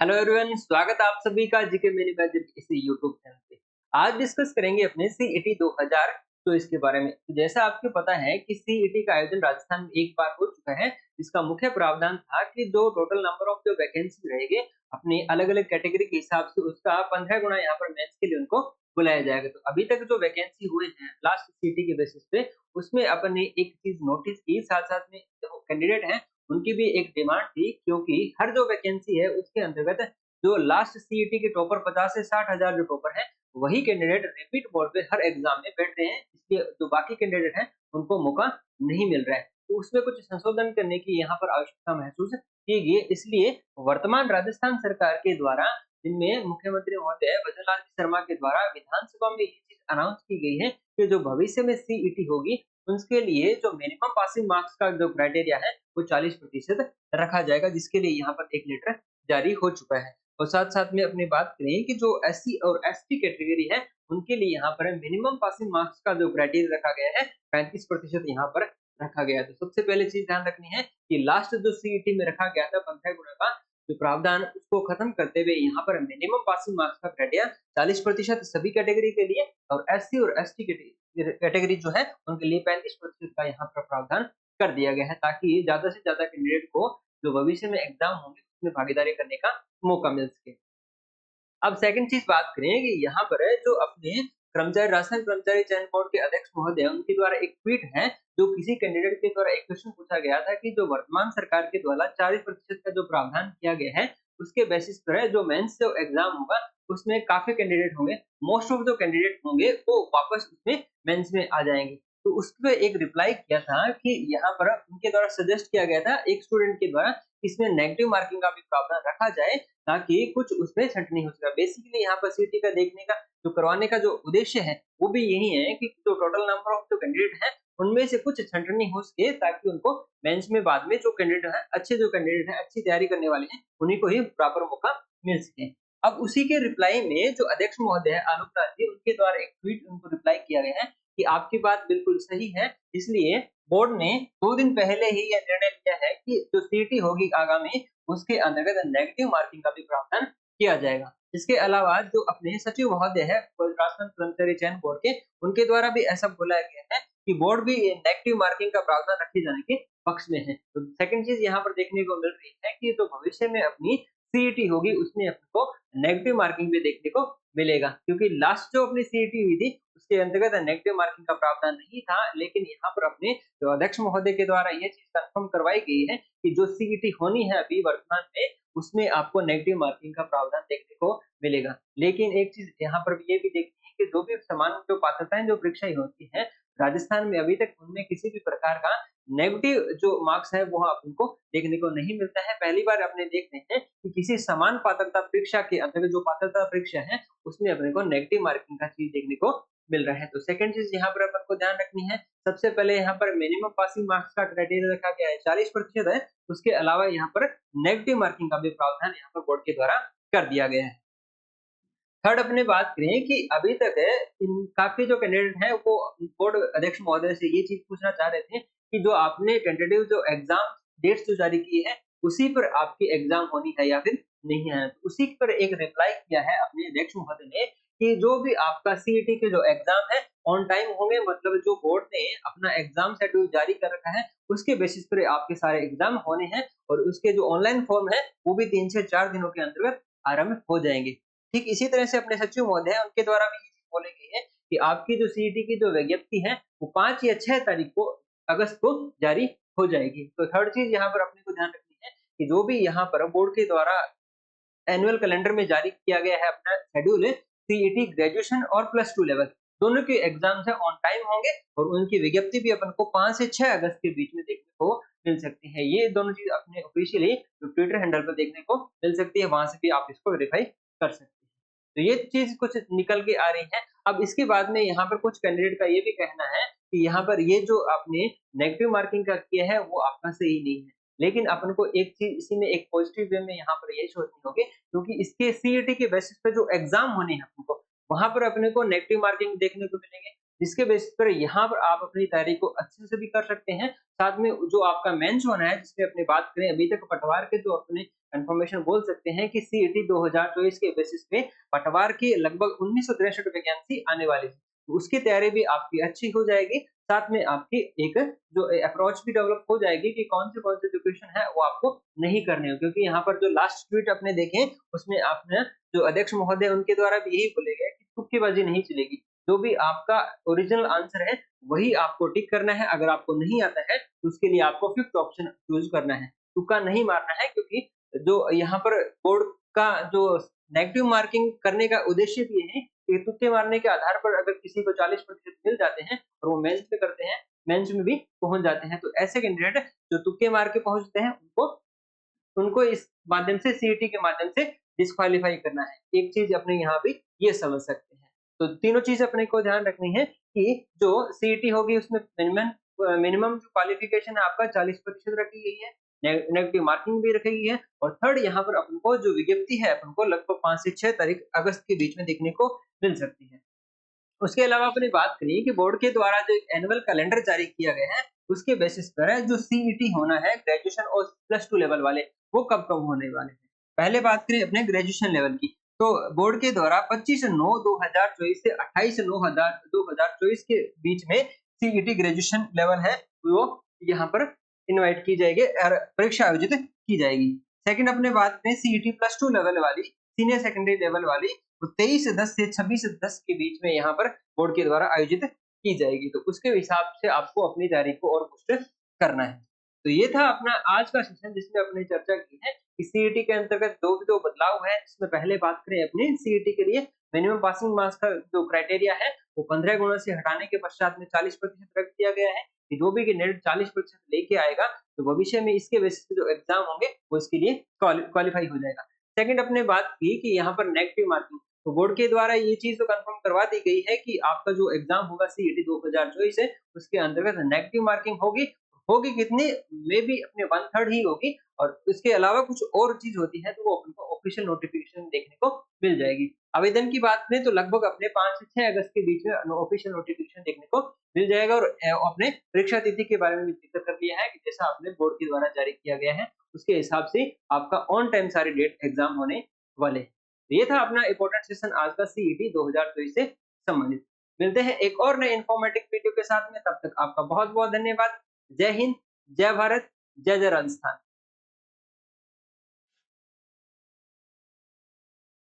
Hello everyone, स्वागत है आप सभी का जीके मिनी मैजिक इसी यूट्यूब चैनल पे। आज डिस्कस करेंगे अपने सीईटी 2000 तो इसके बारे में। तो जैसा आपको पता है कि सीईटी का आयोजन राजस्थान में एक बार हो चुका है। इसका मुख्य प्रावधान था कि जो टोटल नंबर ऑफ जो वैकेंसी रहेगी अपनी अलग-अलग कैटेगरी के हिसाब से उसका 15 गुना यहाँ पर मेंस के लिए उनको बुलाया जाएगा। तो अभी तक जो वैकेंसी हुए हैं लास्ट सीईटी के बेसिस पे उसमें अपन ने एक चीज नोटिस की, साथ-साथ में जो कैंडिडेट हैं उनकी भी एक डिमांड थी, क्योंकि हर जो वैकेंसी है उसके अंतर्गत जो लास्ट सीईटी के टॉपर 50 से 60,000 जो टॉपर हैं, वही कैंडिडेट रिपीट मोड पे हर एग्जाम में बैठ रहे हैं। इसलिए जो बाकी कैंडिडेट हैं, उनको मौका नहीं मिल रहा है। तो उसमें कुछ संशोधन करने की यहाँ पर आवश्यकता महसूस की गई। इसलिए वर्तमान राजस्थान सरकार के द्वारा, जिनमें मुख्यमंत्री महोदय भजनलाल शर्मा के द्वारा विधानसभा में ये चीज अनाउंस की गई है कि जो भविष्य में सीईटी होगी उसके लिए जो मिनिमम पासिंग मार्क्स का जो क्राइटेरिया है वो 40% रखा जाएगा, जिसके लिए यहाँ पर एक लेटर जारी हो चुका है। और साथ-साथ में अपनी बात करें कि जो एससी और एसटी कैटेगरी है, उनके लिए यहाँ पर मिनिमम पासिंग मार्क्स का जो क्राइटेरिया रखा गया है, 35% यहाँ पर रखा गया है। तो सबसे पहले चीज़ ध्यान रखनी है कि लास्ट जो सीईटी में रखा गया था 15 गुना का जो प्रावधान, उसको खत्म करते हुए यहाँ पर मिनिमम पासिंग मार्क्स का क्राइटेरिया 40% सभी कैटेगरी के लिए और एससी और एसटी कैटेगरी जो है, उनके लिए 35% का यहाँ पर प्रावधान कर दिया गया है, ताकि ज़्यादा से ज़्यादा कैंडिडेट को जो भविष्य में एग्ज़ाम होंगे, उसमें भागीदारी करने का मौका मिल सके। अब सेकंड चीज़ बात करें कि यहाँ पर है जो अपने राजस्थान कर्मचारी चयन बोर्ड के अध्यक्ष महोदय, उनके द्वारा एक ट्वीट है, जो किसी कैंडिडेट के द्वारा एक क्वेश्चन पूछा गया था कि जो वर्तमान सरकार के द्वारा 40% का जो प्रावधान किया गया है, उसके बेसिस पर है जो मेंस जो एग्ज़ाम होगा, उसमें काफ़ी कैंडिडेट होंगे, मोस्ट ऑफ जो कैंडिडेट होंगे, वो वापस उसमें मेंस में आ जाएँगे। तो उसपे एक रिप्लाई किया था कि यहाँ पर उनके द्वारा सजेस्ट किया गया था एक स्टूडेंट के द्वारा, इसमें नेगेटिव मार्किंग का भी प्रावधान रखा जाए, ताकि कुछ उसमें छंटनी हो सके। बेसिकली यहाँ पर सीटी का देखने का जो करवाने का जो उद्देश्य है, वो भी यही है कि जो टोटल नंबर ऑफ जो कैंडिडेट हैं, उनमें से कुछ छंटनी हो सके, ताकि उनको मेंस में बाद में जो कैंडिडेट हैं, जो कैंडिडेट हैं, अच्छी तैयारी करने वाले हैं, उन्हीं को ही प्रॉपर मौका मिल सके। अब उसी के रिप्लाई में जो अध्यक्ष महोदय हैं आलोक राज जी, उनके द्वारा एक ट्वीट उनको रिप्लाई किया गया है कि आपकी बात बिल्कुल सही है, इसलिए बोर्ड ने 2 दिन पहले ही यह निर्णय लिया है कि जो सीटी होगी आगामी, उसके अंतर्गत नेगेटिव मार्किंग का भी प्रावधान किया जाएगा। इसके अलावा जो अपने सचिव महोदय है राजस्थान कर्मचारी चयन बोर्ड के, उनके द्वारा भी ऐसा बोला गया है कि बोर्ड भी नेगेटिव मार्किंग का प्रावधान रखे जाने के पक्ष में है। तो सेकंड चीज़ यहाँ पर देखने को मिल रही है कि जो भविष्य में अपनी सीईटी होगी, उसमें अपने को नेगेटिव मार्किंग भी देखने को मिलेगा, क्योंकि लास्ट जो अपनी सीईटी हुई थी, उसके अंतर्गत नेगेटिव मार्किंग का प्रावधान नहीं था, लेकिन यहाँ पर अपने जो अध्यक्ष महोदय के द्वारा ये चीज़ कन्फर्म करवाई गई है कि जो सीईटी होनी है अभी वर्तमान में, उसमें आपको नेगेटिव मार्किंग का प्रावधान देखने को मिलेगा। लेकिन एक चीज़ यहाँ पर ये भी देखनी है कि जो भी समान जो पात्रताएँ जो परीक्षाएँ होती हैं, राजस्थान में अभी तक उनमें किसी भी प्रकार का नेगेटिव जो मार्क्स है, वो उनको देखने को नहीं मिलता है। पहली बार अपने देख रहे हैं कि किसी समान पात्रता परीक्षा के अंतर्गत जो पात्रता परीक्षा है, उसमें अपने को नेगेटिव मार्किंग का चीज़ देखने को मिल रहा है। तो सेकंड चीज़ यहाँ पर अपन को ध्यान रखनी है, सबसे पहले यहाँ पर मिनिमम पासिंग मार्क्स का क्राइटेरिया रखा गया है 40% है, उसके अलावा यहाँ पर नेगेटिव मार्किंग का भी प्रावधान यहाँ पर बोर्ड के द्वारा कर दिया गया है। थर्ड अपने बात करें कि अभी तक है इन काफ़ी जो कैंडिडेट हैं वो बोर्ड अध्यक्ष महोदय से ये चीज़ पूछना चाह रहे थे कि जो आपने टेंटेटिव जो एग्ज़ाम डेट्स जो जारी की है, उसी पर आपकी एग्ज़ाम होनी है या फिर नहीं है। तो उसी पर एक रिप्लाई किया है अपने अध्यक्ष महोदय ने कि जो भी आपका सीईटी के जो एग्ज़ाम है ऑन टाइम होंगे, मतलब जो बोर्ड ने अपना एग्ज़ाम शेड्यूल जारी कर रखा है, उसके बेसिस पर आपके सारे एग्ज़ाम होने हैं और उसके जो ऑनलाइन फॉर्म है, वो भी 3 से 4 दिनों के अंतर्गत आरंभ हो जाएँगे। ठीक इसी तरह से अपने सचिव महोदय हैं, उनके द्वारा भी ये चीज़ बोली गई है कि आपकी जो सीईटी की जो विज्ञप्ति है, वो 5 या 6 तारीख को अगस्त को जारी हो जाएगी। तो थर्ड चीज़ यहाँ पर अपने को ध्यान रखनी है कि जो भी यहाँ पर बोर्ड के द्वारा एनुअल कैलेंडर में जारी किया गया है अपना शेड्यूल है, सीईटी ग्रेजुएशन और प्लस 2 लेवल दोनों के एग्ज़ाम्स हैं ऑन टाइम होंगे और उनकी विज्ञप्ति भी अपन को 5 से 6 अगस्त के बीच में देखने को मिल सकती है। ये दोनों चीज़ अपने ऑफ़िशियली जो ट्विटर हैंडल पर देखने को मिल सकती है, वहाँ से भी आप इसको वेरीफ़ाई कर सकते हैं। तो ये चीज़ कुछ निकल के आ रही है। अब इसके बाद में यहाँ पर कुछ कैंडिडेट का ये भी कहना है कि यहाँ पर ये जो आपने नेगेटिव मार्किंग का किया है, वो आपका सही नहीं है। लेकिन अपन को एक चीज़ इसी में एक पॉजिटिव वे में यहाँ पर ये सोचनी होगी, क्योंकि इसके सीईटी के बेसिस पे जो एग्ज़ाम होने हैं अपन को, वहाँ पर अपने को नेगेटिव मार्किंग देखने को मिलेंगे, जिसके बेसिस पर यहाँ पर आप अपनी तैयारी को अच्छे से भी कर सकते हैं। साथ में जो आपका मेंस होना है, जिसमें अपनी बात करें अभी तक पटवार के जो अपने इन्फॉर्मेशन बोल सकते हैं कि सीईटी 2024 के बेसिस पे पटवार के लगभग 1963 वैकेंसी आने वाली है। तो उसकी तैयारी भी आपकी अच्छी हो जाएगी। साथ में आपकी एक जो अप्रोच भी डेवलप हो जाएगी कि कौन से जो क्वेश्चन है वो आपको नहीं करने हो, क्योंकि यहाँ पर जो लास्ट ट्वीट आपने देखे उसमें आपने जो अध्यक्ष महोदय उनके द्वारा भी यही बोले गए कि तुक्केबाजी नहीं चलेगी। जो भी आपका ओरिजिनल आंसर है वही आपको टिक करना है। अगर आपको नहीं आता है तो उसके लिए आपको फिफ्थ ऑप्शन चूज़ करना है। तुक्का नहीं मारना है, क्योंकि जो यहाँ पर बोर्ड का जो नेगेटिव मार्किंग करने का उद्देश्य भी है कि तुक्के मारने के आधार पर अगर किसी को 40% मिल जाते हैं और वो मेंस में करते हैं, मेंस में भी पहुँच जाते हैं, तो ऐसे कैंडिडेट जो तुक्के मार के पहुँचते हैं उनको उनको इस माध्यम से सीईटी के माध्यम से डिस्क्वालीफाई करना है। एक चीज़ अपने यहाँ पे ये समझ सकते हैं। तो तीनों चीज़ अपने को ध्यान रखनी है कि जो सीईटी होगी उसमें मिनिमम जो क्वालिफिकेशन है आपका 40% रखी गई है, नेगेटिव मार्किंग भी रखी गई है और थर्ड यहाँ पर अपन को जो विज्ञप्ति है अपन को लगभग 5 से 6 तारीख अगस्त के बीच में देखने को मिल सकती है। उसके अलावा अपनी बात करिए कि बोर्ड के द्वारा जो एक एनुअल कैलेंडर जारी किया गया है, उसके बेसिस पर है जो सीईटी होना है ग्रेजुएशन और प्लस 2 लेवल वाले, वो कब-कब होने वाले हैं। पहले बात करें अपने ग्रेजुएशन लेवल की, तो बोर्ड के द्वारा 25/9/2024 से 28/9/2024 के बीच में सीईटी ग्रेजुएशन लेवल है, वो यहाँ पर इनवाइट की जाएगी और परीक्षा आयोजित की जाएगी। सेकंड अपने बात करें सीईटी प्लस 2 लेवल वाली, सीनियर सेकेंडरी लेवल वाली, तो 23/10 से 26/10 के बीच में यहाँ पर बोर्ड के द्वारा आयोजित की जाएगी। तो उसके हिसाब से आपको अपनी तैयारी को और बूस्ट करना है। तो ये था अपना आज का सेशन, जिसमें अपनी चर्चा की है कि सीईटी के अंतर्गत जो बदलाव है, इसमें पहले बात करें अपने सीईटी के लिए मिनिमम पासिंग मार्क्स का जो क्राइटेरिया है वो 15 गुना से हटाने के पश्चात में 40% रख दिया गया है कि जो भी कैंडिडेट 40% लेके आएगा तो भविष्य में इसके बेसिस पे जो एग्जाम होंगे वो इसके लिए क्वालिफाई हो जाएगा। सेकंड अपने बात की कि यहाँ पर नेगेटिव मार्किंग, तो बोर्ड के द्वारा ये चीज़ तो कंफर्म करवा दी गई है कि आपका जो एग्जाम होगा सीईटी 2024 है, उसके अंतर्गत नेगेटिव मार्किंग होगी। होगी कितनी? मे बी अपने 1/3 ही होगी और इसके अलावा कुछ और चीज़ होती है तो वो अपन को ऑफिशियल नोटिफिकेशन देखने को मिल जाएगी। आवेदन की बात करें तो लगभग अपने 5 से 6 अगस्त के बीच में ऑफिशियल नोटिफिकेशन देखने को मिल जाएगा और अपने परीक्षा तिथि के बारे में भी जिक्र कर लिया है कि जैसा आपने बोर्ड के द्वारा जारी किया गया है, उसके हिसाब से आपका ऑन टाइम सारे डेट एग्जाम होने वाले हैं। ये था अपना इम्पोर्टेंट सेशन आज का सीईटी 2023 से संबंधित। मिलते हैं एक और नए इन्फॉर्मेटिव वीडियो के साथ में, तब तक आपका बहुत-बहुत धन्यवाद। जय हिंद, जय भारत, जय जय राजस्थान।